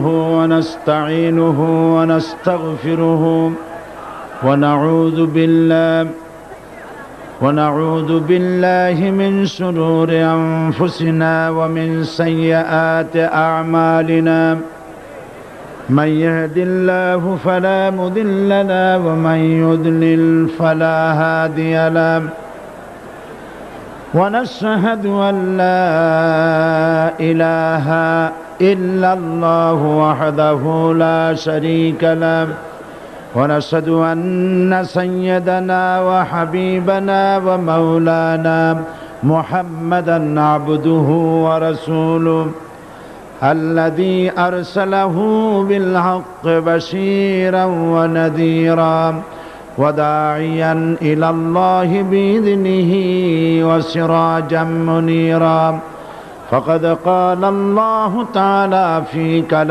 ونستعينه ونستغفره ونعوذ بالله من شرور أنفسنا ومن سيئات أعمالنا من يهد الله فلا مضل له ومن يضلل فلا هادي له ونشهد أن لا إله إلا الله وحده لا شريك له ونشهد أن سيدنا وحبيبنا ومولانا محمدا عبده ورسوله الذي أرسله بالحق بشيرا ونذيرا وداعيا إلى الله بإذنه وسراجا منيرا فقد قال الله تعالى في كلامه